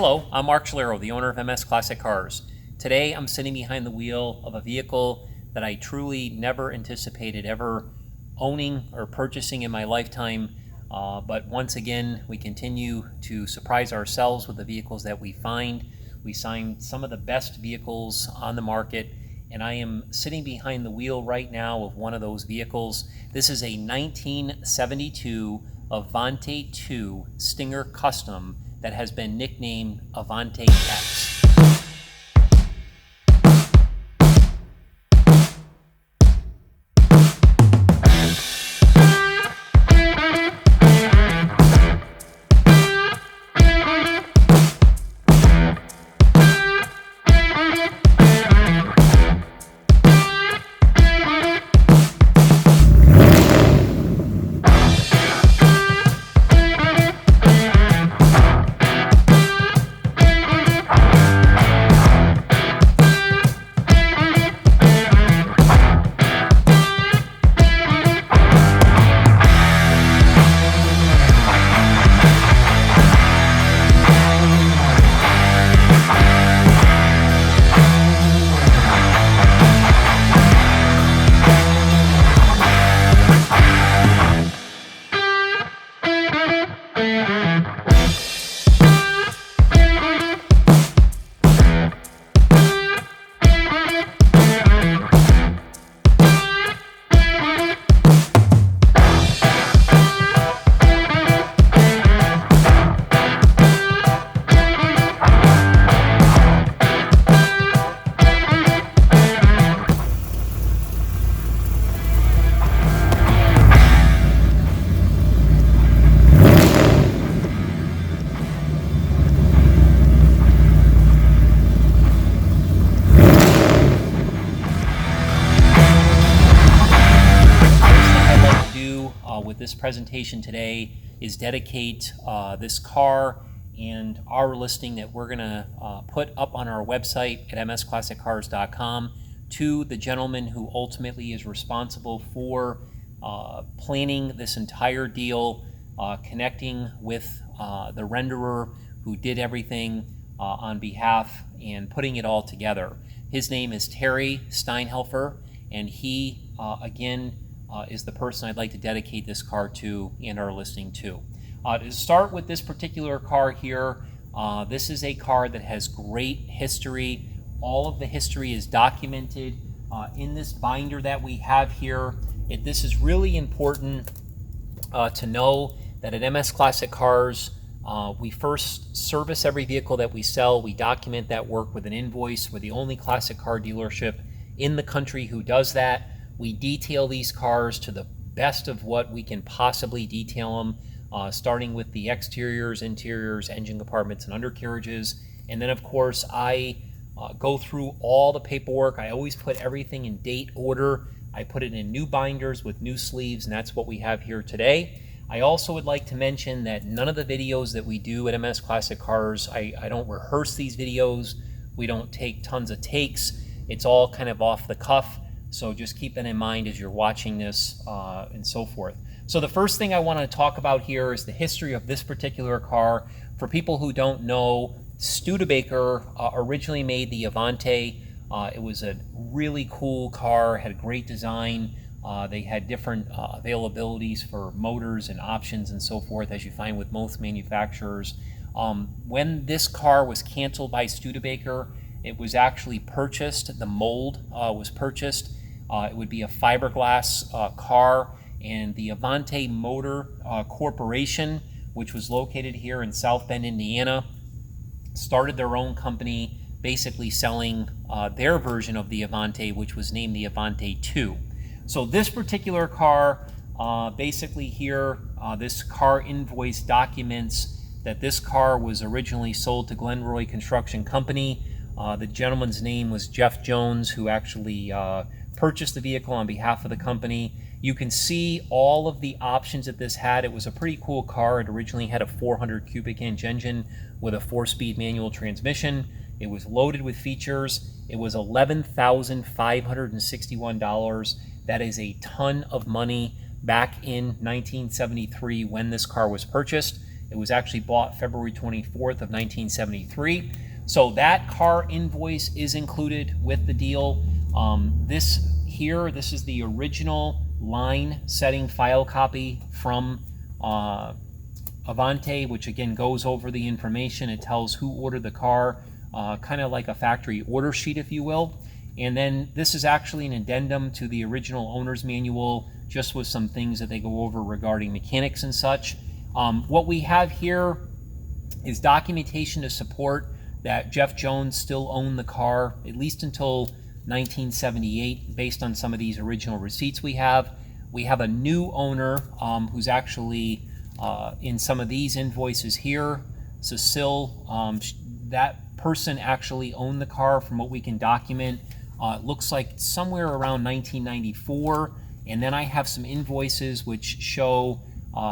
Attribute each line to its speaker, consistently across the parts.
Speaker 1: Hello, I'm Mark Schlero, the owner of MS Classic Cars. Today I'm sitting behind the wheel of a vehicle that I truly never anticipated ever owning or purchasing in my lifetime. But once again, we continue to surprise ourselves with the vehicles that we find. We find some of the best vehicles on the market, and I am sitting behind the wheel right now of one of those vehicles. This is a 1972 Avanti II Stinger Custom that has been nicknamed Avanti X. With this presentation today is dedicate this car and our listing that we're going to put up on our website at msclassiccars.com to the gentleman who ultimately is responsible for planning this entire deal, connecting with the renderer who did everything on behalf and putting it all together. His name is Terry Stinehelfer, and he again is the person I'd like to dedicate this car to and our listing to. To start with this particular car here, this is a car that has great history. All of the history is documented in this binder that we have here. This is really important to know that at MS Classic Cars, we first service every vehicle that we sell. We document that work with an invoice. We're the only classic car dealership in the country who does that. We detail these cars to the best of what we can possibly detail them, starting with the exteriors, interiors, engine compartments, and undercarriages. And then, of course, I go through all the paperwork. I always put everything in date order. I put it in new binders with new sleeves, and that's what we have here today. I also would like to mention that none of the videos that we do at MS Classic Cars, I don't rehearse these videos. We don't take tons of takes. It's all kind of off the cuff. So just keep that in mind as you're watching this and so forth. So the first thing I want to talk about here is the history of this particular car. For people who don't know, Studebaker originally made the Avanti. It was a really cool car, had a great design. They had different availabilities for motors and options and so forth, as you find with most manufacturers. When this car was canceled by Studebaker, it was actually purchased. The mold was purchased. It would be a fiberglass car, and the Avanti Motor Corporation, which was located here in South Bend, Indiana, started their own company basically selling their version of the Avanti, which was named the Avanti II. So this particular car, basically here, this car invoice documents that this car was originally sold to Glenroy Construction Company. The gentleman's name was Jeff Jones, who actually purchased the vehicle on behalf of the company. You can see all of the options that this had. It was a pretty cool car. It originally had a 400 cubic inch engine with a 4-speed manual transmission. It was loaded with features. It was $11,561. That is a ton of money back in 1973 when this car was purchased. It was actually bought February 24th of 1973. So that car invoice is included with the deal. This is the original line setting file copy from Avanti, which again goes over the information. It tells who ordered the car, kind of like a factory order sheet, if you will. And then this is actually an addendum to the original owner's manual, just with some things that they go over regarding mechanics and such. What we have here is documentation to support that Jeff Jones still owned the car, at least until 1978, based on some of these original receipts we have. We have a new owner who's actually in some of these invoices here. Cecile, that person actually owned the car from what we can document. It looks like somewhere around 1994. And then I have some invoices which show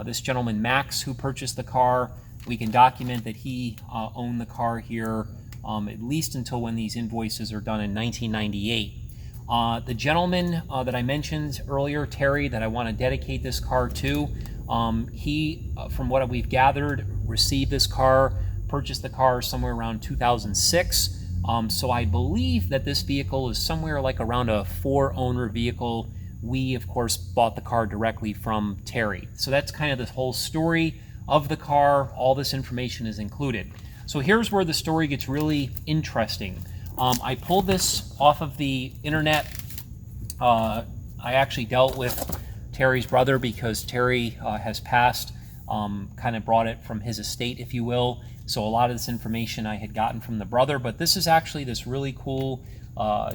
Speaker 1: this gentleman, Max, who purchased the car. We can document that he owned the car here at least until when these invoices are done in 1998. The gentleman that I mentioned earlier, Terry, that I want to dedicate this car to, he, from what we've gathered, received this car, purchased the car somewhere around 2006. So I believe that this vehicle is somewhere like around a 4-owner vehicle. We, of course, bought the car directly from Terry. So that's kind of the whole story of the car. All this information is included. So here's where the story gets really interesting. I pulled this off of the internet. I actually dealt with Terry's brother because Terry has passed, kind of brought it from his estate, if you will. So a lot of this information I had gotten from the brother, but this is actually this really cool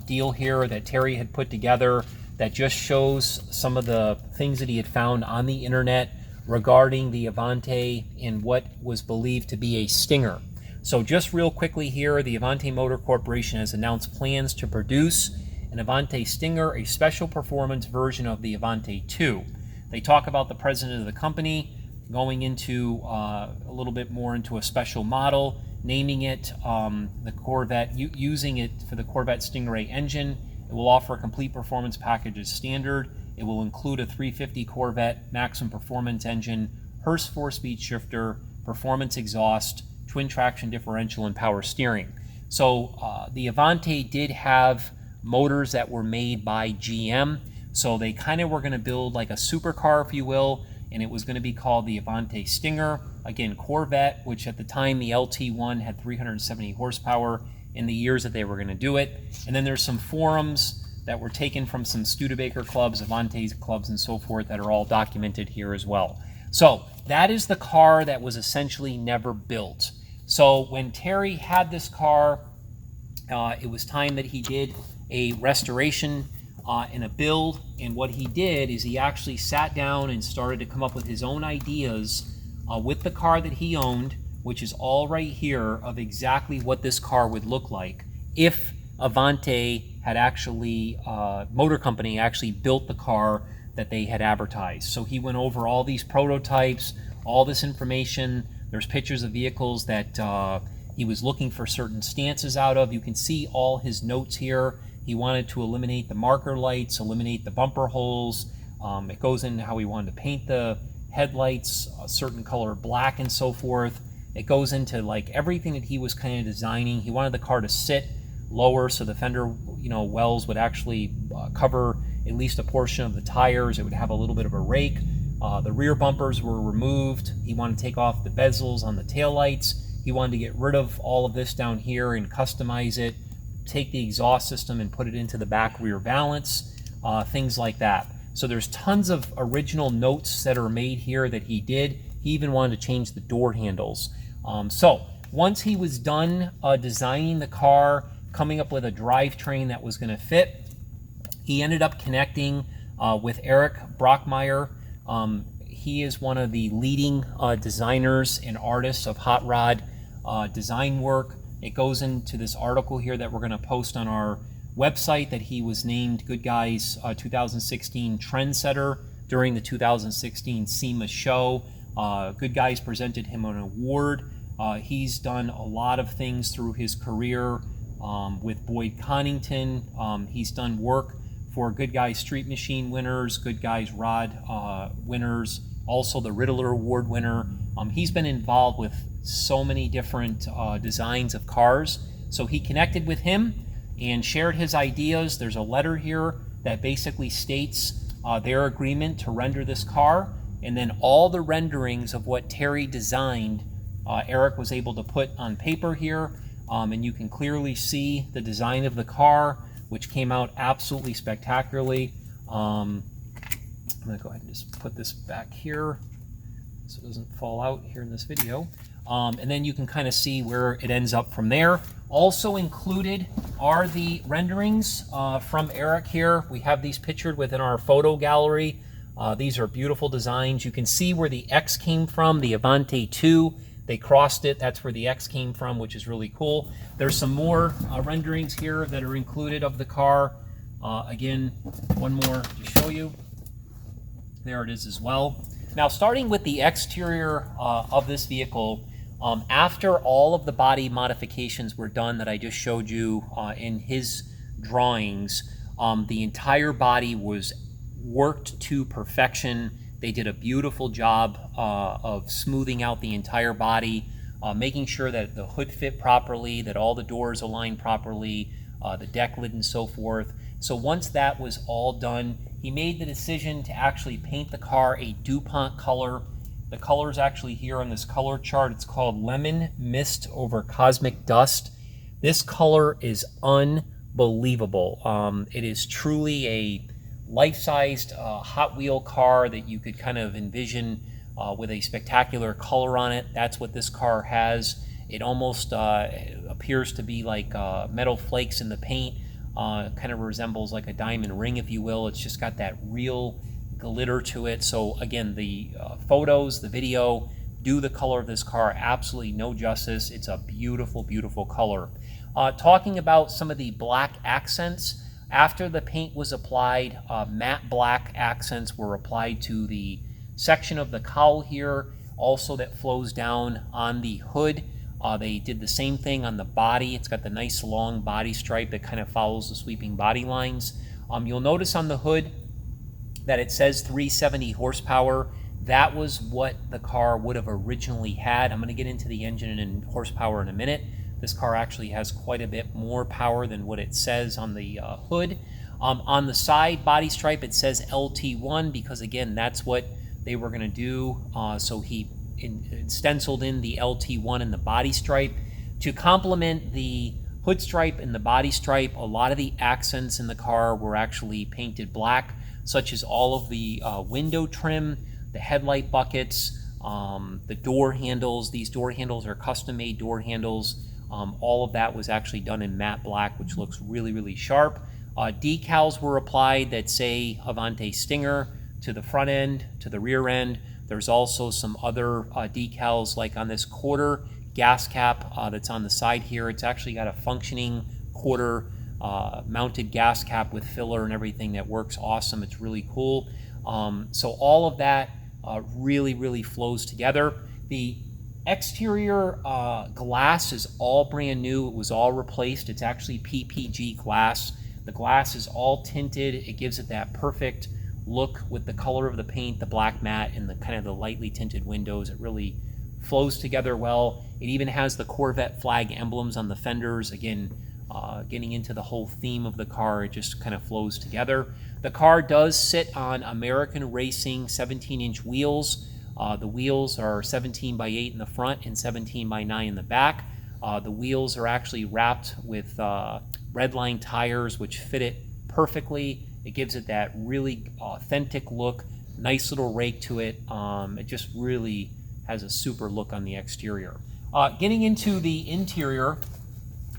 Speaker 1: deal here that Terry had put together that just shows some of the things that he had found on the internet regarding the Avanti and what was believed to be a Stinger. So just real quickly here, the Avanti Motor Corporation has announced plans to produce an Avanti Stinger, a special performance version of the Avanti II. They talk about the president of the company going into a little bit more into a special model, naming it the Corvette, using it for the Corvette Stingray engine. It will offer a complete performance package as standard. It will include a 350 Corvette maximum performance engine, Hurst 4-speed shifter, performance exhaust, twin traction differential, and power steering. So the Avanti did have motors that were made by GM. So they kind of were going to build like a supercar, if you will, and it was going to be called the Avanti Stinger. Again, Corvette, which at the time the LT1 had 370 horsepower in the years that they were going to do it. And then there's some forums that were taken from some Studebaker clubs, Avanti clubs, and so forth that are all documented here as well. So that is the car that was essentially never built. So when Terry had this car, it was time that he did a restoration and a build. And what he did is he actually sat down and started to come up with his own ideas with the car that he owned, which is all right here, of exactly what this car would look like if Avanti had actually, motor company actually built the car that they had advertised. So he went over all these prototypes, all this information. There's pictures of vehicles that he was looking for certain stances out of. You can see all his notes here. He wanted to eliminate the marker lights, eliminate the bumper holes. It goes into how he wanted to paint the headlights a certain color black and so forth. It goes into like everything that he was kind of designing. He wanted the car to sit lower so the fender, wells would actually cover at least a portion of the tires. It would have a little bit of a rake. The rear bumpers were removed. He wanted to take off the bezels on the taillights. He wanted to get rid of all of this down here and customize it, take the exhaust system and put it into the back rear valance, things like that. So there's tons of original notes that are made here that he did. He even wanted to change the door handles. So once he was done designing the car, coming up with a drivetrain that was going to fit, he ended up connecting with Eric Brockmeyer. He is one of the leading designers and artists of hot rod design work. It goes into this article here that we're going to post on our website, that he was named Good Guys 2016 Trendsetter during the 2016 SEMA show. Good Guys presented him an award. He's done a lot of things through his career with Boyd Connington. He's done work for Good Guys Street Machine winners, Good Guys Rod winners, also the Riddler Award winner. He's been involved with so many different designs of cars. So he connected with him and shared his ideas. There's a letter here that basically states their agreement to render this car, and then all the renderings of what Terry designed, Eric was able to put on paper here, and you can clearly see the design of the car, which came out absolutely spectacularly. I'm going to go ahead and just put this back here so it doesn't fall out here in this video. And then you can kind of see where it ends up from there. Also included are the renderings from Eric here. We have these pictured within our photo gallery. These are beautiful designs. You can see where the X came from, the Avanti II. They crossed it. That's where the X came from, which is really cool. There's some more renderings here that are included of the car. Again, one more to show you. There it is as well. Now, starting with the exterior of this vehicle, after all of the body modifications were done that I just showed you in his drawings, the entire body was worked to perfection. They did a beautiful job of smoothing out the entire body, making sure that the hood fit properly, that all the doors aligned properly, the deck lid and so forth. So once that was all done, he made the decision to actually paint the car a DuPont color. The color is actually here on this color chart. It's called Lemon Mist over Cosmic Dust. This color is unbelievable. It is truly a life-sized Hot Wheel car that you could kind of envision with a spectacular color on it. That's what this car has. It almost appears to be like metal flakes in the paint. Kind of resembles like a diamond ring, if you will. It's just got that real glitter to it. So again, the photos, the video do the color of this car absolutely no justice. It's a beautiful, beautiful color. Talking about some of the black accents, after the paint was applied, matte black accents were applied to the section of the cowl here, also that flows down on the hood. They did the same thing on the body. It's got the nice long body stripe that kind of follows the sweeping body lines. You'll notice on the hood that it says 370 horsepower. That was what the car would have originally had. I'm going to get into the engine and horsepower in a minute. This car actually has quite a bit more power than what it says on the hood. On the side body stripe, it says LT1 because, again, that's what they were going to do. So he stenciled in the LT1 in the body stripe. To complement the hood stripe and the body stripe, a lot of the accents in the car were actually painted black, such as all of the window trim, the headlight buckets, the door handles. These door handles are custom-made door handles. All of that was actually done in matte black, which looks really, really sharp. Decals were applied that say Avanti Stinger to the front end, to the rear end. There's also some other decals like on this quarter gas cap that's on the side here. It's actually got a functioning quarter mounted gas cap with filler and everything that works awesome. It's really cool. So all of that really, really flows together. The exterior glass is all brand new. It was all replaced. It's actually PPG glass. The glass is all tinted. It gives it that perfect look with the color of the paint, the black matte, and the kind of the lightly tinted windows. It really flows together well. It even has the Corvette flag emblems on the fenders. Again, getting into the whole theme of the car, it just kind of flows together. The car does sit on American Racing 17-inch wheels. The wheels are 17 by 8 in the front and 17 by 9 in the back. The wheels are actually wrapped with Redline tires, which fit it perfectly. It gives it that really authentic look, nice little rake to it. It just really has a super look on the exterior. Getting into the interior,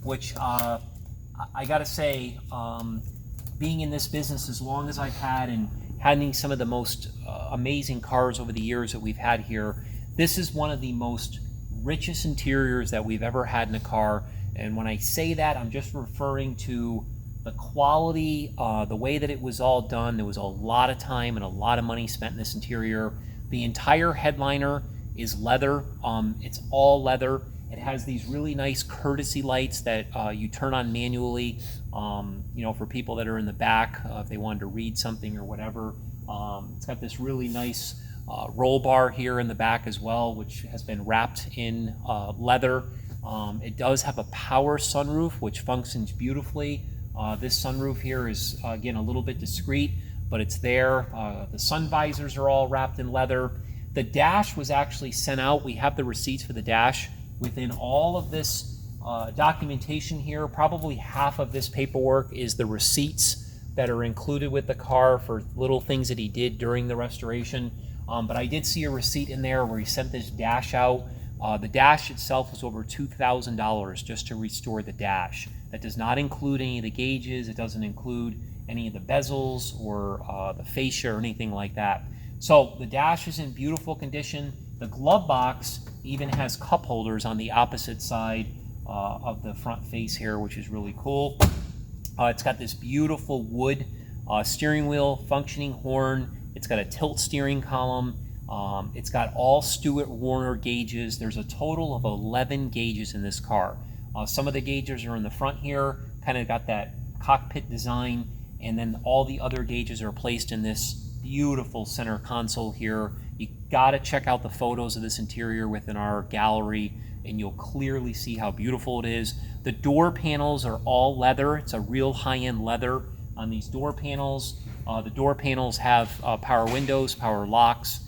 Speaker 1: which I gotta say, being in this business as long as I've had and having some of the most amazing cars over the years that we've had here, this is one of the most richest interiors that we've ever had in a car. And when I say that, I'm just referring to the quality, the way that it was all done. There was a lot of time and a lot of money spent in this interior. The entire headliner is leather. It's all leather. It has these really nice courtesy lights that you turn on manually, you know, for people that are in the back, if they wanted to read something or whatever. It's got this really nice roll bar here in the back as well, which has been wrapped in leather. It does have a power sunroof, which functions beautifully. This sunroof here is, again, a little bit discreet, but it's there. The sun visors are all wrapped in leather. The dash was actually sent out. We have the receipts for the dash. Within all of this documentation here, probably half of this paperwork is the receipts that are included with the car for little things that he did during the restoration. But I did see a receipt in there where he sent this dash out. The dash itself was over $2,000 just to restore the dash. That does not include any of the gauges. It doesn't include any of the bezels or the fascia or anything like that. So the dash is in beautiful condition. The glove box even has cup holders on the opposite side of the front face here, which is really cool. It's got this beautiful wood steering wheel, functioning horn. It's got a tilt steering column. It's got all Stewart Warner gauges. There's a total of 11 gauges in this car. Some of the gauges are in the front here, kind of got that cockpit design, and then all the other gauges are placed in this beautiful center console here. You gotta check out the photos of this interior within our gallery, and you'll clearly see how beautiful it is. The door panels are all leather. It's a real high-end leather on these door panels. The door panels have power windows, power locks.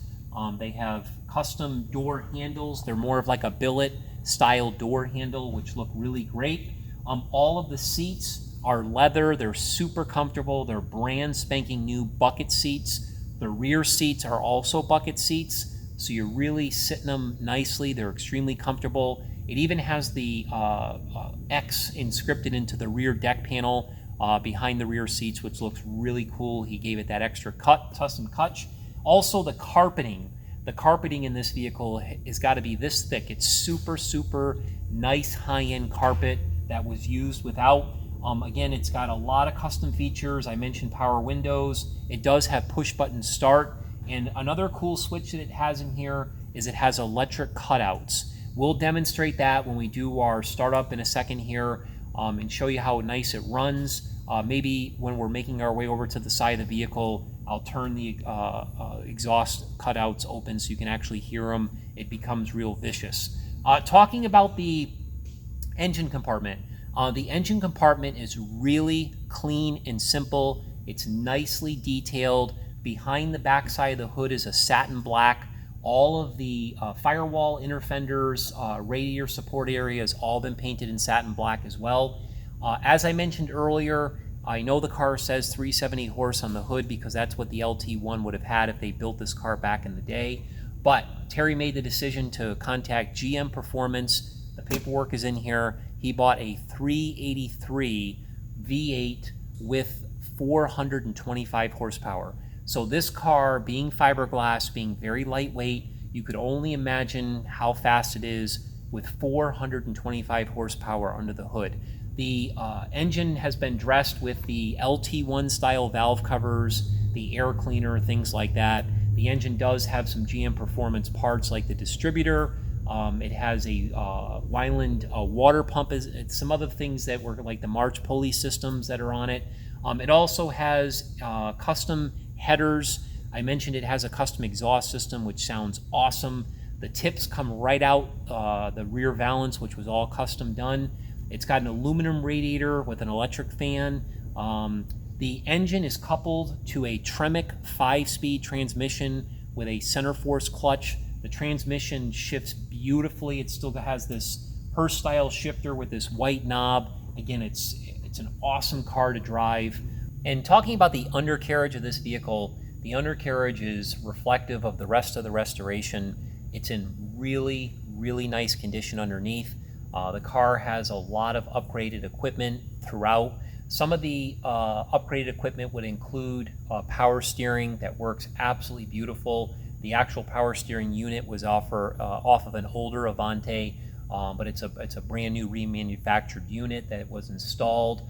Speaker 1: They have custom door handles. They're more of like a billet style door handle, which look really great. All of the seats are leather. They're super comfortable. They're brand spanking new bucket seats. The rear seats are also bucket seats, so you're really sitting them nicely. They're extremely comfortable. It even has the X inscripted into the rear deck panel behind the rear seats, which looks really cool. He gave it that extra custom cut. Also, the carpeting. The carpeting in this vehicle has got to be this thick. It's super, super nice high-end carpet that was used without. Again, it's got a lot of custom features. I mentioned power windows. It does have push-button start. And another cool switch that it has in here is it has electric cutouts. We'll demonstrate that when we do our startup in a second here and show you how nice it runs. Maybe when we're making our way over to the side of the vehicle, I'll turn the exhaust cutouts open so you can actually hear them. It becomes real vicious. Talking about the engine compartment. The engine compartment is really clean and simple. It's nicely detailed. Behind the backside of the hood is a satin black. All of the firewall, inner fenders, radiator support area has all been painted in satin black as well. As I mentioned earlier, I know the car says 370 horse on the hood because that's what the LT1 would have had if they built this car back in the day. But Terry made the decision to contact GM Performance. The paperwork is in here. He bought a 383 V8 with 425 horsepower. So this car, being fiberglass, being very lightweight, you could only imagine how fast it is with 425 horsepower under the hood. The engine has been dressed with the LT1 style valve covers, the air cleaner, things like that. The engine does have some GM Performance parts like the distributor. It has a Weiland water pump, some other things that were like the March pulley systems that are on it. It also has custom headers. I mentioned it has a custom exhaust system, which sounds awesome. The tips come right out the rear valance, which was all custom done. It's got an aluminum radiator with an electric fan. The engine is coupled to a Tremec 5-speed transmission with a center force clutch. The transmission shifts beautifully. It still has this Hurst style shifter with this white knob. Again, it's an awesome car to drive. And talking about the undercarriage of this vehicle, the undercarriage is reflective of the rest of the restoration. It's in really, really nice condition underneath. The car has a lot of upgraded equipment throughout. Some of the upgraded equipment would include power steering that works absolutely beautiful. The actual power steering unit was off of an older Avanti, but it's a brand new remanufactured unit that was installed.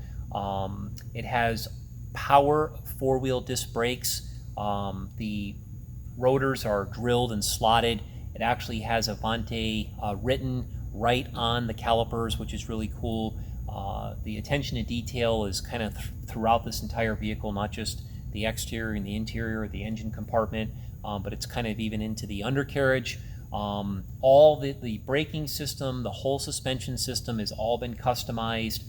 Speaker 1: It has power four-wheel disc brakes. The rotors are drilled and slotted. It actually has Avanti written right on the calipers, which is really cool. The attention to detail is kind of throughout this entire vehicle, not just the exterior and the interior, the engine compartment, but it's kind of even into the undercarriage. All the braking system, the whole suspension system has all been customized.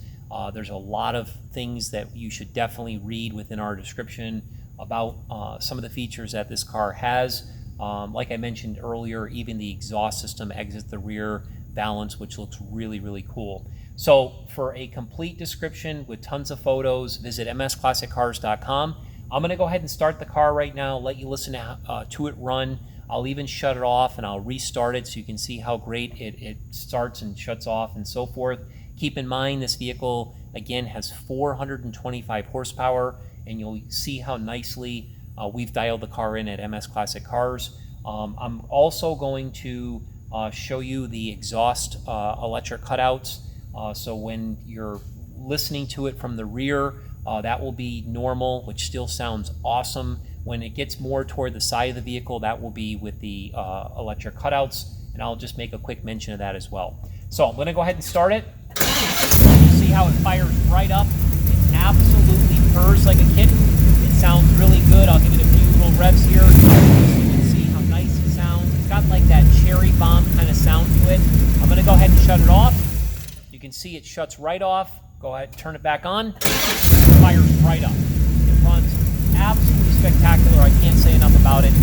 Speaker 1: There's a lot of things that you should definitely read within our description about some of the features that this car has. Like I mentioned earlier, even the exhaust system exits the rear valance, which looks really, really cool. So for a complete description with tons of photos, visit msclassiccars.com. I'm going to go ahead and start the car right now, let you listen to it run. I'll even shut it off and I'll restart it so you can see how great it starts and shuts off and so forth. Keep in mind this vehicle, again, has 425 horsepower, and you'll see how nicely we've dialed the car in at MS Classic Cars. I'm also going to show you the exhaust electric cutouts. So when you're listening to it from the rear, that will be normal, which still sounds awesome. When it gets more toward the side of the vehicle, that will be with the electric cutouts, and I'll just make a quick mention of that as well. So I'm going to go ahead and start it. See how it fires right up. It absolutely purrs like a kitten. It sounds really good. I'll give it a few little revs here. You can see how nice it sounds. It's got like that cherry bomb kind of sound to it. I'm going to go ahead and shut it off. You can see it shuts right off. Go ahead and turn it back on. It fires right up. It runs absolutely spectacular. I can't say enough about it.